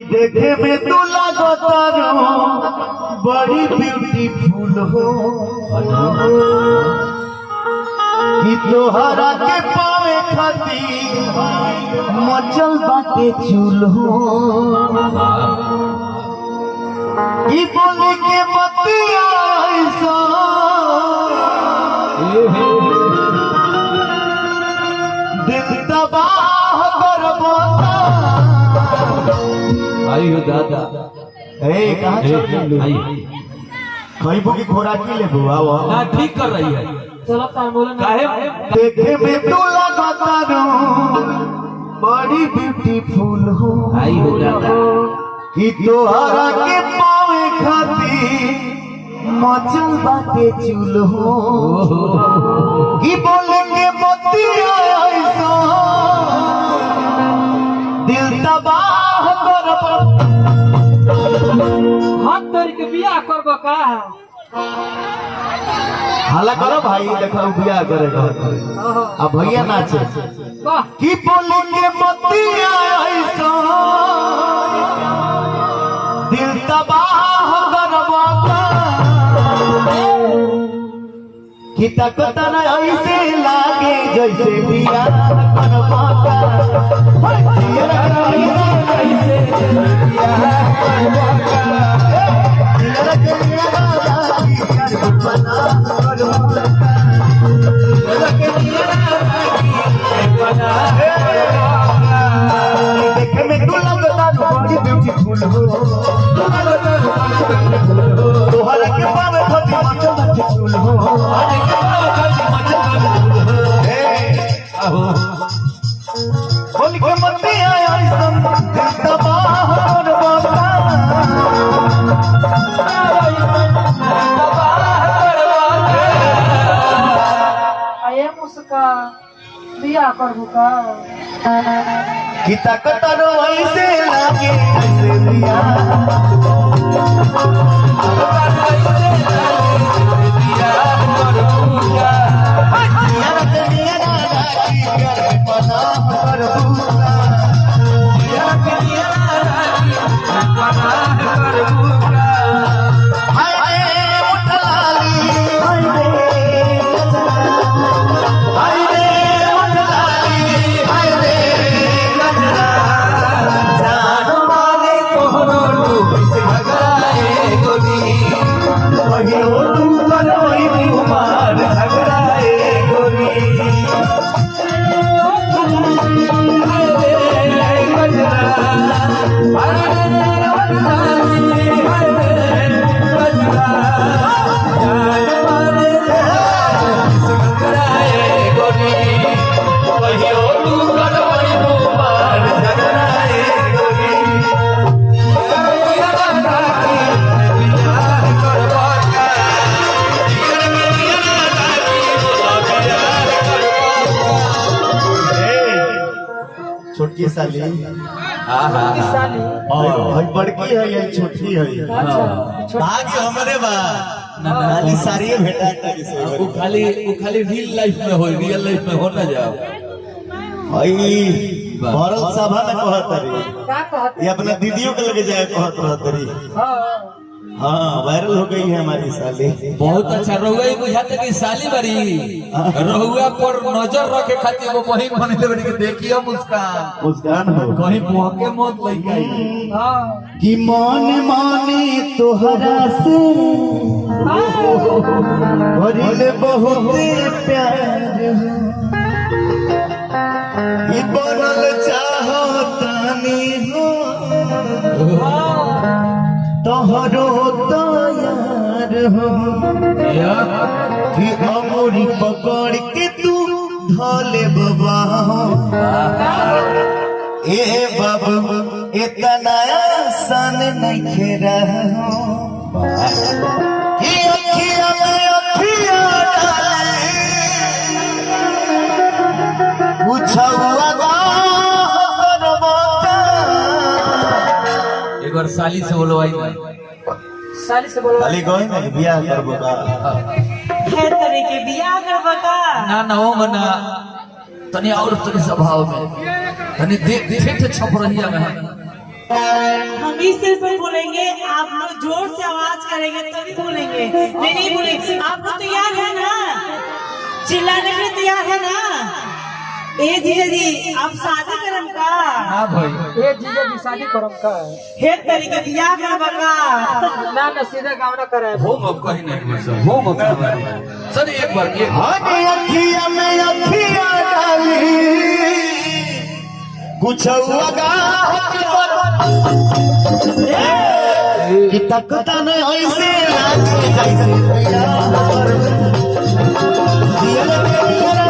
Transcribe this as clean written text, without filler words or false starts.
देखे में तू लगता बड़ी ब्यूटीफुल हो कि तोहरा के पावे खातिर मचल बाटे चूल हो कि बोले के बतिया ऐसा दिल तबाह करबो आइयो दादा ए कहां चल आई खइबो की खोराकी लेबो आओ ना ठीक कर रही है चलो काम बोले काहे देखे में तू लगता बड़ी ब्यूटीफुल हो आइयो दादा कि तोहरा के पावे खातिर मचल बाटे चूल हो कि बोले के बतिया ऐसा दिल तबाह करबो हाथ धर के बियाह करबो का हाला करो भाई देखो बियाह करेगा अब भैया नाचे वाह कि बोले के बतिया ऐसा दिल तबाह करबो कि तकत न ऐसे लागे जैसे बियाह करबो देखे में तू लगता बड़ी ब्यूटीफुल हो तोहरा के पावे खातिर मचल बाटे चूल हो बोल के बतिया ऐसा दिल तबाह करबो आये मुस्का बियाह करबो का कि ताकत ऐसे लागे जैसे बियाह छोटी साली की साली भाई बड़की है या छोटी है अच्छा भाग्य हमरे बा खाली सारी भेटा वो खाली रियल लाइफ में हो रियल लाइफ में हो ना जाओ भाई भरल सभा में कहत रही का कहत ये अपने दीदियों के लगे जाए कहत रहत रही हां हाँ वायरल हो गई है हमारी साली बहुत अच्छा रहुआ ही बुझाते कि साली बड़ी रहुआ पर नजर रखे खातिर वो कहीं बने बड़ी के देखियो मुस्कान हो कहीं भौंके मत लइकाई हां कि मन माने तोहरा से करिले बहुत प्यार हो ई बनल चाहतानी हो तोहरो तैयार हो कि अमरी पकड़ के तू धले बाबा हो ए बाबू इतना आसान नहीं खेरा हो कि अखिया में अखिया डाले कुछ हुआ एक बार साली से बोलो आई साली से बोलो खाली कोई नहीं बियाह करबो का है तरी के बियाह करबो का ना ना हो मना तनी और तनी स्वभाव में तनी देख छप रही है हम इस तरह से बोलेंगे, आप लोग जोर से आवाज करेंगे तभी बोलेंगे, नहीं बोलेंगे। आप लोग तैयार है ना? चिल्लाने में तैयार है ना? ए जीजा जी आप शादी करम का? हाँ भाई ए जीजा जी शादी करम का? हे तरीके बियाह कर बका ना ना सीधा काम ना करे। हो अब कहीं नहीं सर, हो मत सर एक बार ये आगे अखिया में अखिया डाली कुछ लगा कि तकता न ऐसे लागे जैसे प्यार दिल में मेरा